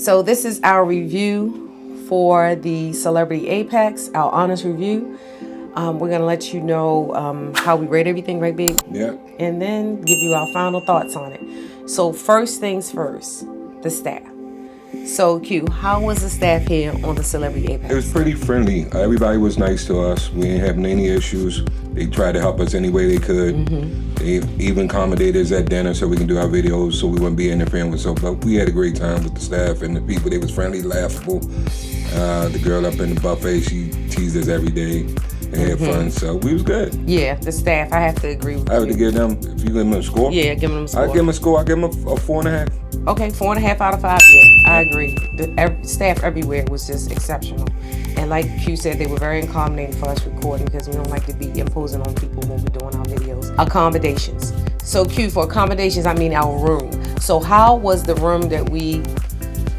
So this is our review for the Celebrity Apex, our honest review. We're going to let you know how we rate everything, right, babe? Yeah. And then give you our final thoughts on it. So first things first, the staff. So Q, how was the staff here on the Celebrity Apex? It was pretty friendly. Everybody was nice to us. We didn't have any issues. They tried to help us any way they could. They even accommodated us at dinner so we can do our videos so we wouldn't be interfering with so. But we had a great time with the staff and the people. They was friendly, laughable. The girl up in the buffet, she teased us every day. They had fun, so we was good. Yeah, the staff, I have to agree with I have to give them, if you give them a score? Yeah, give them a score. I give them a score. I give them a 4.5. Okay, 4.5 out of 5. Yeah, I agree. The staff everywhere was just exceptional. And like Q said, they were very accommodating for us recording because we don't like to be imposing on people when we're doing our videos. Accommodations. So Q, for accommodations, I mean our room. So how was the room that we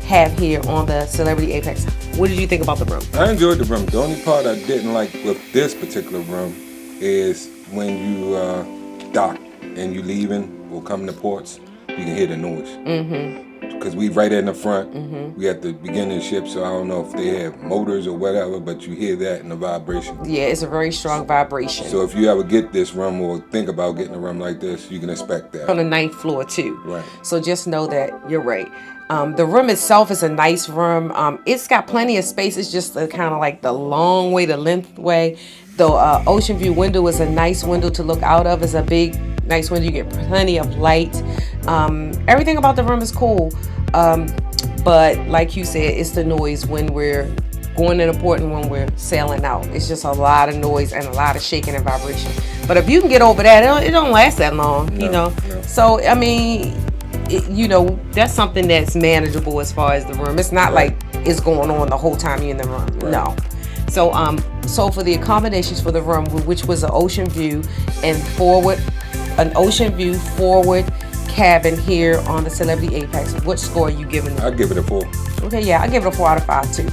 have here on the Celebrity Apex? What did you think about the room? I enjoyed the room. The only part I didn't like with this particular room is when you dock and you leaving or coming to ports, you can hear the noise. Because we right in the front, we at the beginning of the ship, so I don't know if they have motors or whatever, but you hear that in the vibration. Yeah, it's a very strong vibration. So if you ever get this room or think about getting a room like this, you can expect that. On the 9th floor too. Right. So just know that you're right. The room itself is a nice room. It's got plenty of space. It's just kind of like the long way, the length way. The ocean view window is a nice window to look out of. It's a big, nice window. You get plenty of light. Everything about the room is cool. But like you said, it's the noise when we're going in the port and when we're sailing out. It's just a lot of noise and a lot of shaking and vibration. But if you can get over that, it don't last that long, you know. No. So, I mean, that's something that's manageable as far as the room. It's not like it's going on the whole time you're in the room. Right. No. So for the accommodations for the room, which was an ocean view and an ocean view forward cabin here on the Celebrity Apex, what score are you giving it? I'll give it a 4. Okay, yeah, I give it a 4 out of 5 too.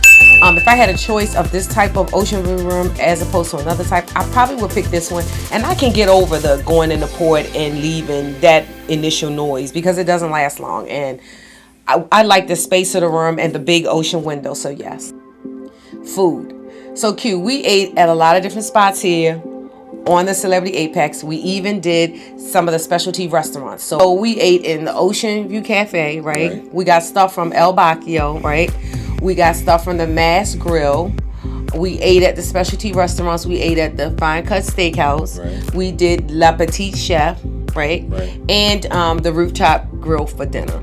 If I had a choice of this type of ocean view room as opposed to another type, I probably would pick this one. And I can get over the going in the port and leaving, that initial noise, because it doesn't last long. And I like the space of the room and the big ocean window, so yes. Food. So Q, we ate at a lot of different spots here on the Celebrity Apex. We even did some of the specialty restaurants. So we ate in the Ocean View Cafe, right? We got stuff from El Bacchio, right? We got stuff from the Mass Grill. We ate at the specialty restaurants. We ate at the Fine Cut Steakhouse. Right. We did La Petite Chef, right? And the Rooftop Grill for dinner.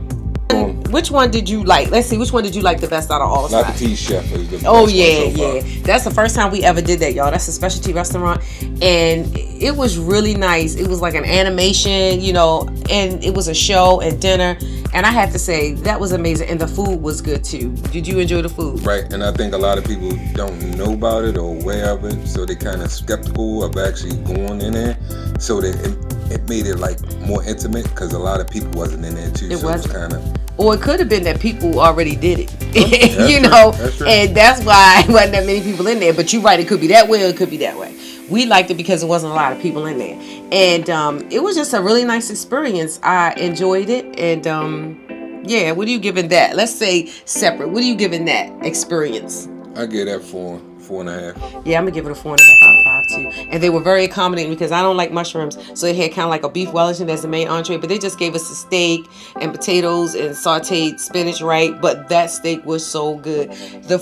Which one did you like? Let's see, which one did you like the best out of all the La spots? Petite Chef is the best Oh one yeah, so far. That's the first time we ever did that, y'all. That's a specialty restaurant, and it was really nice. It was like an animation, and it was a show and dinner. And I have to say that was amazing, and the food was good too. Did you enjoy the food? Right, and I think a lot of people don't know about it or aware of it, so they kind of skeptical of actually going in there. So it made it like more intimate because a lot of people wasn't in there too. It so wasn't. It was kind of. Or it could have been that people already did it, That's true. and that's why there wasn't that many people in there. But you're right, it could be that way or it could be that way. We liked it because there wasn't a lot of people in there, and it was just a really nice experience. I enjoyed it, and yeah, what are you giving that? Let's say separate. What are you giving that experience? I give that 4.5. Yeah, I'm gonna give it a 4.5 out of 5 too. And they were very accommodating because I don't like mushrooms, so they had kind of like a beef Wellington as the main entree, but they just gave us a steak and potatoes and sautéed spinach, right? But that steak was so good.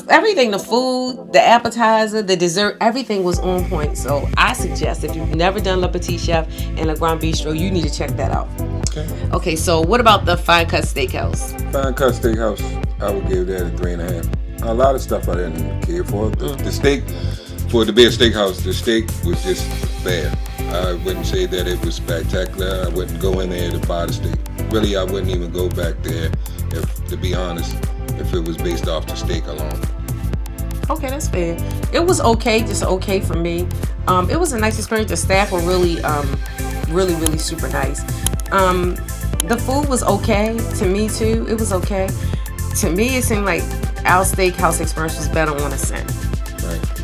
Everything, the food, the appetizer, the dessert, everything was on point. So I suggest if you've never done La Petite Chef and Le Grand Bistro, you need to check that out. Okay, so what about the Fine Cut Steakhouse? Fine Cut Steakhouse, I would give that a 3.5. A lot of stuff I didn't care for. The steak, for it to be a steakhouse, the steak was just fair. I wouldn't say that it was spectacular. I wouldn't go in there to buy the steak. Really, I wouldn't even go back there, to be honest, if it was based off the steak alone. Okay, that's fair. It was okay, just okay for me. It was a nice experience. The staff were really, really super nice. The food was okay to me too. It was okay. To me, it seemed like our steakhouse experience was better on a scent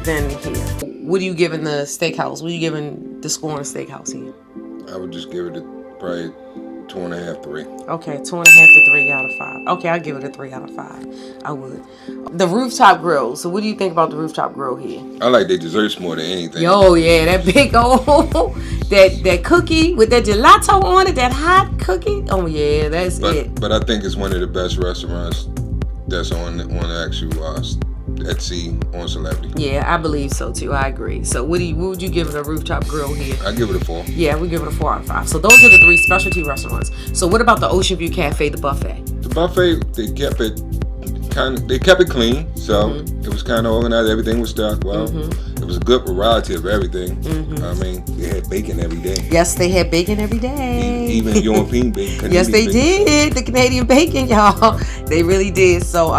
than here. What are you giving the steakhouse? What are you giving the score on the steakhouse here? I would just give it probably 2.5, 3. Okay, 2.5 to 3 out of 5. Okay, I'll give it a 3 out of 5. I would. The rooftop grill. So what do you think about the rooftop grill here? I like the desserts more than anything. Yo, yeah, that big old that cookie with that gelato on it, that hot cookie. Oh yeah, that's it. But I think it's one of the best restaurants that's on the actual at sea on Celebrity. Yeah, I believe so too. I agree. So what would you give it a rooftop grill here? I give it a 4. Yeah, we give it a 4 out of 5. So those are the 3 specialty restaurants. So what about the Ocean View Cafe, the buffet? The buffet, they kept it clean, so it was kind of organized. Everything was stocked well. It was a good variety of everything. I mean, they had bacon every day. Yes, they had bacon every day. Even European bacon. Yes, they did. The Canadian bacon, y'all. They really did. So,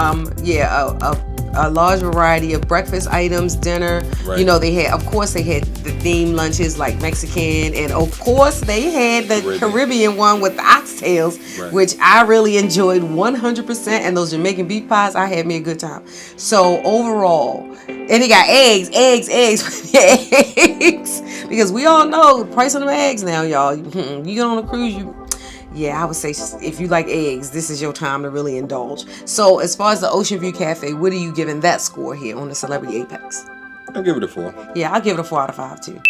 a large variety of breakfast items, dinner. Right. You know, they had the themed lunches like Mexican, and of course they had the Caribbean one with the oxtails, which I really enjoyed 100%. And those Jamaican beef pies, I had me a good time. So overall, and they got eggs, because we all know the price of them eggs now, y'all. You get on a cruise, yeah, I would say if you like eggs, this is your time to really indulge. So as far as the Ocean View Cafe, what are you giving that score here on the Celebrity Apex? I'll give it a 4. Yeah, I'll give it a 4 out of 5 too.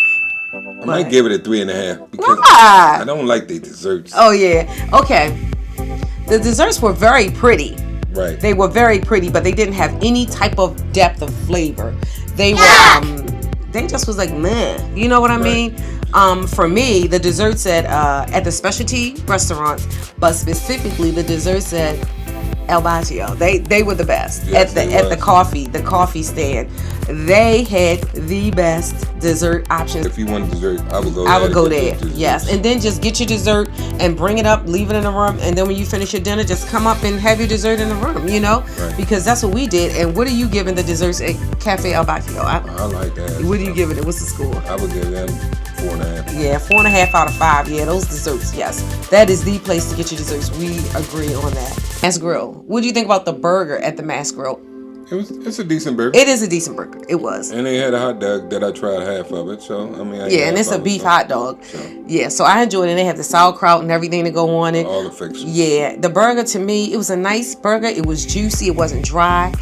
I might give it a 3.5 because why? I don't like the desserts. Oh yeah, okay. The desserts were very pretty. Right. They were very pretty, but they didn't have any type of depth of flavor. They were, they just was like meh. You know what I mean? For me, the desserts at the specialty restaurants, but specifically the desserts at El Bacio, they were the best. Yes, at the coffee stand, they had the best dessert options. If you want dessert, I would go there. Yes, and then just get your dessert and bring it up, leave it in the room, and then when you finish your dinner, just come up and have your dessert in the room. You know, because that's what we did. And what are you giving the desserts at Cafe El Bacio? I like that. What are you giving it? What's the score? I would give them 4.5. Yeah, 4.5 out of 5. Yeah, those desserts. Yes, that is the place to get your desserts. We agree on that. Mass Grill. What do you think about the burger at the Mass Grill? It's a decent burger. It is a decent burger. It was. And they had a hot dog that I tried half of it. So I mean. And it's a beef hot dog. So. Yeah, so I enjoyed it. And they have the sauerkraut and everything to go on it. All the fixings. Yeah, the burger to me, it was a nice burger. It was juicy. It wasn't dry.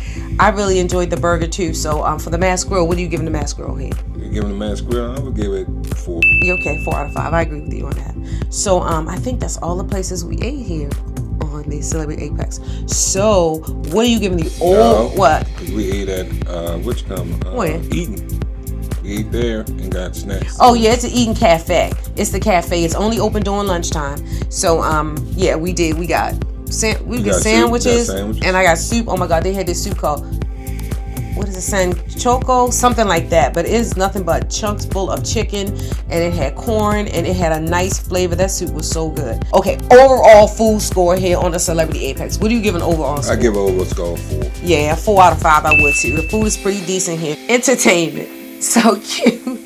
I really enjoyed the burger too. So for the Mass Grill, what are you giving the Mass Grill here? You're giving the Mass Grill? I would give it 4. Okay, 4 out of 5. I agree with you on that. So I think that's all the places we ate here on the Celebrity Apex. So what are you giving the old what? Because we ate at where? Eden. We ate there and got snacks. Oh yeah, it's an Eden Cafe. It's the cafe. It's only open during lunchtime. So yeah, we did. We got sandwiches, and I got soup. Oh my God, they had this soup called, what is it, Sanchoco? Something like that. But it's nothing but chunks full of chicken, and it had corn, and it had a nice flavor. That soup was so good. Okay, overall food score here on the Celebrity Apex. What do you give an overall score? I give an overall score 4. Yeah, 4 out of 5 I would too. The food is pretty decent here. Entertainment. So cute.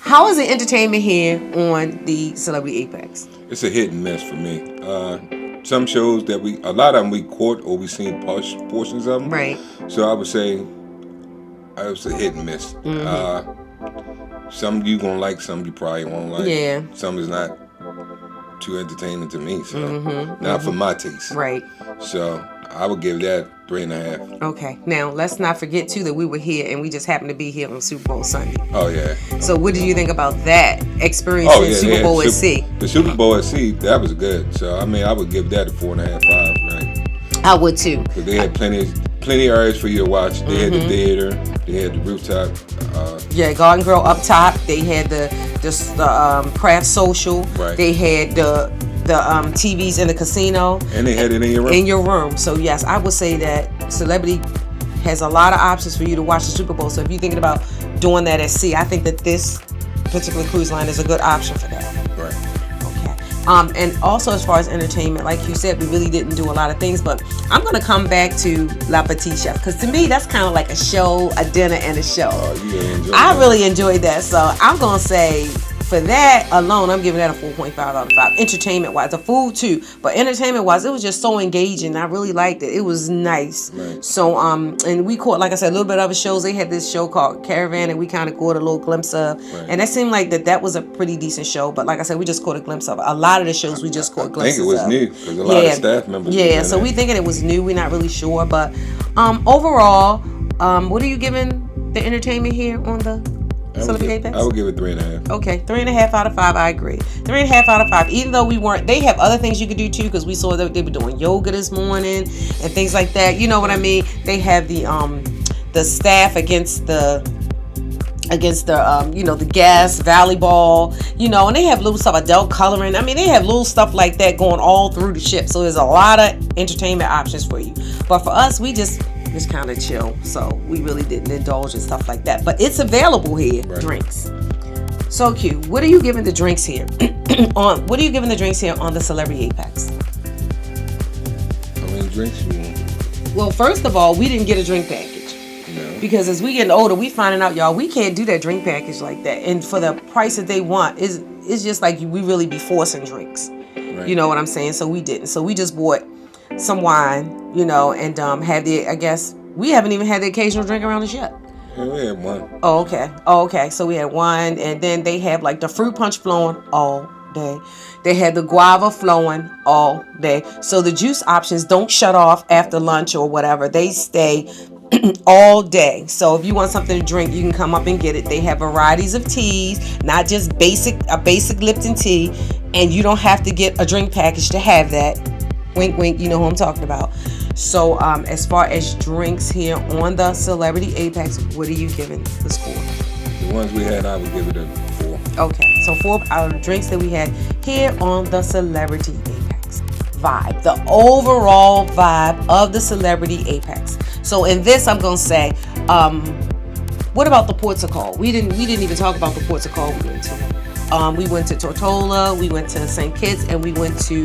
How is the entertainment here on the Celebrity Apex? It's a hit and miss for me. Some shows that a lot of them we caught or we seen portions of them. Right. So I would say it was a hit and miss. Some you gonna like, some you probably won't like. Yeah. Some is not too entertaining to me, so not for my taste. Right. So I would give that 3.5. Okay. Now let's not forget too that we were here and we just happened to be here on Super Bowl Sunday. Oh yeah. So what did you think about that experience in Super Bowl at sea? The Super Bowl at sea, that was good. So I mean, I would give that a 4.5, 5, right? I would too. Because they had plenty areas for you to watch. They had the theater. They had the rooftop. Garden Grill up top. They had the craft social. Right. They had the TVs in the casino. And they had it in your room. In your room. So yes, I would say that Celebrity has a lot of options for you to watch the Super Bowl. So if you're thinking about doing that at sea, I think that this particular cruise line is a good option for that. Right. Okay. And also as far as entertainment, like you said, we really didn't do a lot of things, but I'm going to come back to La Petite Chef because to me that's kind of like a show, a dinner and a show. Oh, you enjoyed I really enjoyed that. So I'm going to say for that alone, I'm giving that a 4.5 out of 5. Entertainment wise, the food too, but entertainment wise, it was just so engaging. I really liked it. It was nice. Right. So and we caught, like I said, a little bit of other shows. They had this show called Caravan, and we kind of caught a little glimpse of, and that seemed like that was a pretty decent show. But like I said, we just caught a glimpse of a lot of the shows. We just caught glimpses of. I think it was new because a lot of staff members. Yeah, so we thinking it was new. We're not really sure, but overall, what are you giving the entertainment here on the Celebrity Apex? I would give it 3.5. Okay, 3.5 out of 5. I agree. 3.5 out of 5. Even though they have other things you could do too, because we saw that they were doing yoga this morning and things like that. You know what I mean? They have the staff against the the gas volleyball, and they have little stuff, adult coloring. I mean, they have little stuff like that going all through the ship. So there's a lot of entertainment options for you. But for us, we just kind of chill. So we really didn't indulge in stuff like that. But it's available here, right. Drinks. So cute. What are you giving the drinks here? on the Celebrity Apex? How many drinks you want? Well, first of all, we didn't get a drink package. Because as we getting older, we finding out, y'all, we can't do that drink package like that. And for the price that they want, it's just like we really be forcing drinks. Right. You know what I'm saying? So we didn't. So we just bought some wine, and had I guess we haven't even had the occasional drink around the ship. Yeah, we had one. Oh, okay. So we had wine, and then they have like the fruit punch flowing all day. They had the guava flowing all day. So the juice options don't shut off after lunch or whatever. They stay all day. So if you want something to drink, you can come up and get it. They have varieties of teas, not just a basic Lipton tea, and you don't have to get a drink package to have that. Wink, wink, you know who I'm talking about. So as far as drinks here on the Celebrity Apex, what are you giving the score? The ones we had, I would give it a 4. Okay, so 4 out of the drinks that we had here on the Celebrity Apex. Vibe, the overall vibe of the Celebrity Apex. So in this, I'm gonna say, what about the ports of call? We didn't even talk about the ports of call we went to. We went to Tortola, we went to St. Kitts, and we went to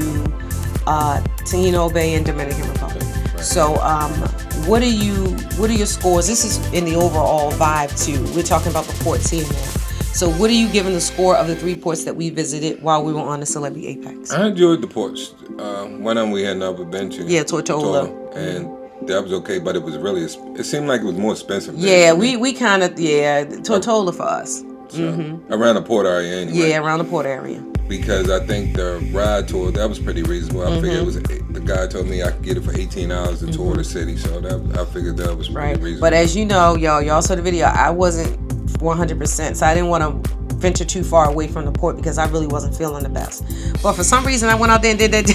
Taino Bay and Dominican Republic. Right. So what are your scores? This is in the overall vibe too. We're talking about the ports here now. So what are you giving the score of the 3 ports that we visited while we were on the Celebrity Apex? I enjoyed the ports. One of them we had never been to. Yeah, Tortola. And that was okay, but it was really, it seemed like it was more expensive. Yeah, we kind of, Tortola for us. So, around the port area anyway. Yeah, around the port area. Because I think the ride tour, that was pretty reasonable. I figured it was, the guy told me I could get it for 18 hours to tour the city. So I figured that was pretty reasonable. But as you know, y'all saw the video, I wasn't 100%. So I didn't want to venture too far away from the port because I really wasn't feeling the best. But for some reason, I went out there and did that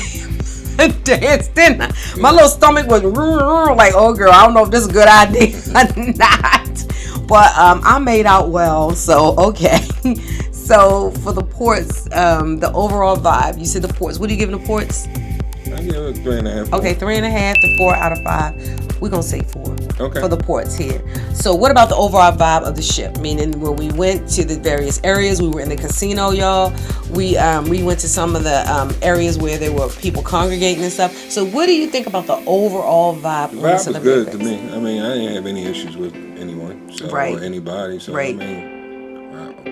dance, didn't I? My little stomach was like, oh girl, I don't know if this is a good idea or not. But I made out well, so okay. So for the ports, the overall vibe, you said the ports. What are you giving the ports? I give it 3.5. Okay, 3.5 to 4 out of 5. We're gonna say 4. Okay. For the ports here. So what about the overall vibe of the ship? Meaning when we went to the various areas, we were in the casino, y'all. We went to some of the areas where there were people congregating and stuff. So what do you think about the overall vibe? The vibe was good to me. I mean, I didn't have any issues with anyone or anybody. So I mean,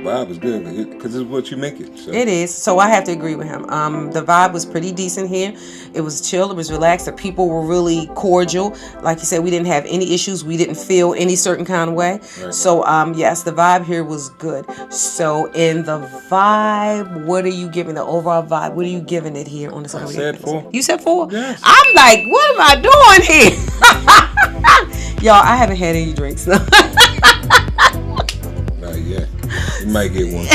vibe was good because it's what you make it. So. It is. So I have to agree with him. The vibe was pretty decent here. It was chill. It was relaxed. The people were really cordial. Like you said, we didn't have any issues. We didn't feel any certain kind of way. Right. So yes, the vibe here was good. So in the vibe, what are you giving the overall vibe? What are you giving it here on the Celebrity? I said 4. You said 4? Yes. I'm like, what am I doing here? Y'all, I haven't had any drinks. Not yet. You might get one.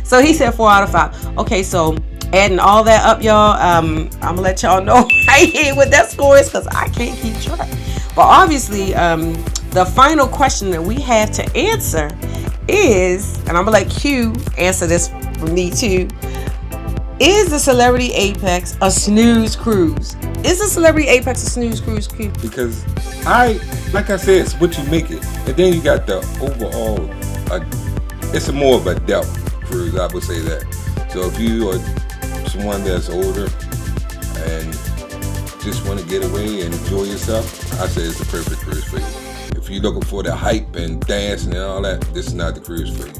So he said 4 out of 5. Okay, so adding all that up, y'all, I'm gonna let y'all know right here what that score is because I can't keep track. But obviously, the final question that we have to answer is, and I'm gonna let Q answer this for me too. Is the Celebrity Apex a snooze cruise? Is the Celebrity Apex a snooze cruise, Q? Because like I said, it's what you make it. And then you got the overall, it's more of a depth cruise, I would say that. So if you are someone that's older and just want to get away and enjoy yourself, I say it's the perfect cruise for you. If you're looking for the hype and dancing and all that, this is not the cruise for you.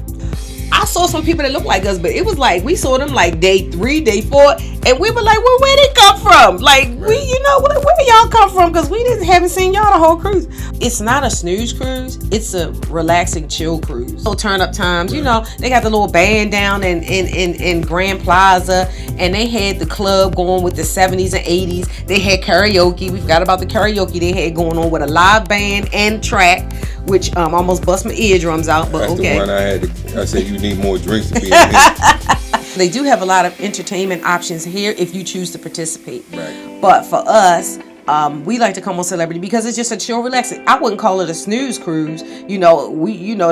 I saw some people that look like us, but it was like we saw them like day 3, day 4, and we were like, well, where they come from? Like we, you know, where y'all come from? Because we haven't seen y'all the whole cruise. It's not a snooze cruise. It's a relaxing, chill cruise. So turn up times, you know, they got the little band down in Grand Plaza, and they had the club going with the 70s and 80s. They had karaoke. We forgot about the karaoke they had going on with a live band and track, which almost bust my eardrums out, but That's okay. the one I said you need more drinks to be in here. They do have a lot of entertainment options here if you choose to participate. Right. But for us, we like to come on Celebrity because it's just a chill, relaxing. I wouldn't call it a snooze cruise. You know,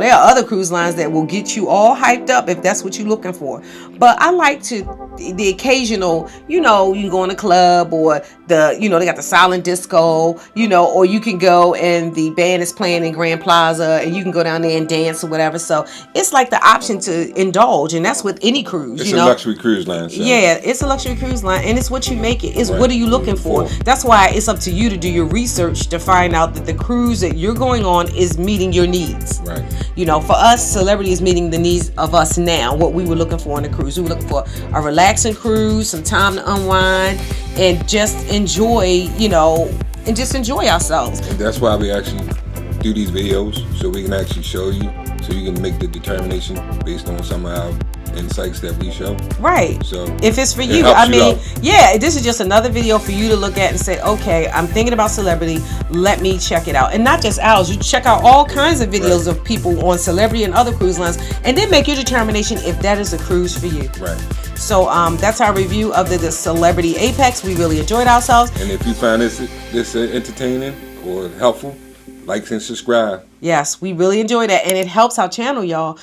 there are other cruise lines that will get you all hyped up if that's what you're looking for. But I like the occasional, you know, you can go in a club, or they got the silent disco, you know, or you can go and the band is playing in Grand Plaza and you can go down there and dance or whatever. So it's like the option to indulge, and that's with any cruise. It's a luxury cruise line. So. Yeah, it's a luxury cruise line, and it's what you make it. It's right. What are you looking for? That's why it's up to you to do your research to find out that the cruise that you're going on is meeting your needs. Right. You know, for us, Celebrity is meeting the needs of us now, what we were looking for in a cruise. We were looking for a relaxing cruise, some time to unwind, and just enjoy, you know, and just enjoy ourselves. And that's why we actually do these videos, so we can actually show you, so you can make the determination based on some of our insights that we show. Right. So if it's for it you, helps I you mean, out. yeah, this is just another video for you to look at and say, okay, I'm thinking about Celebrity. Let me check it out. And not just ours. You check out all kinds of videos right. of people on Celebrity and other cruise lines, and then make your determination if that is a cruise for you. Right. So that's our review of the Celebrity Apex. We really enjoyed ourselves. And if you find this entertaining or helpful, like and subscribe. Yes, we really enjoyed that, and it helps our channel, y'all.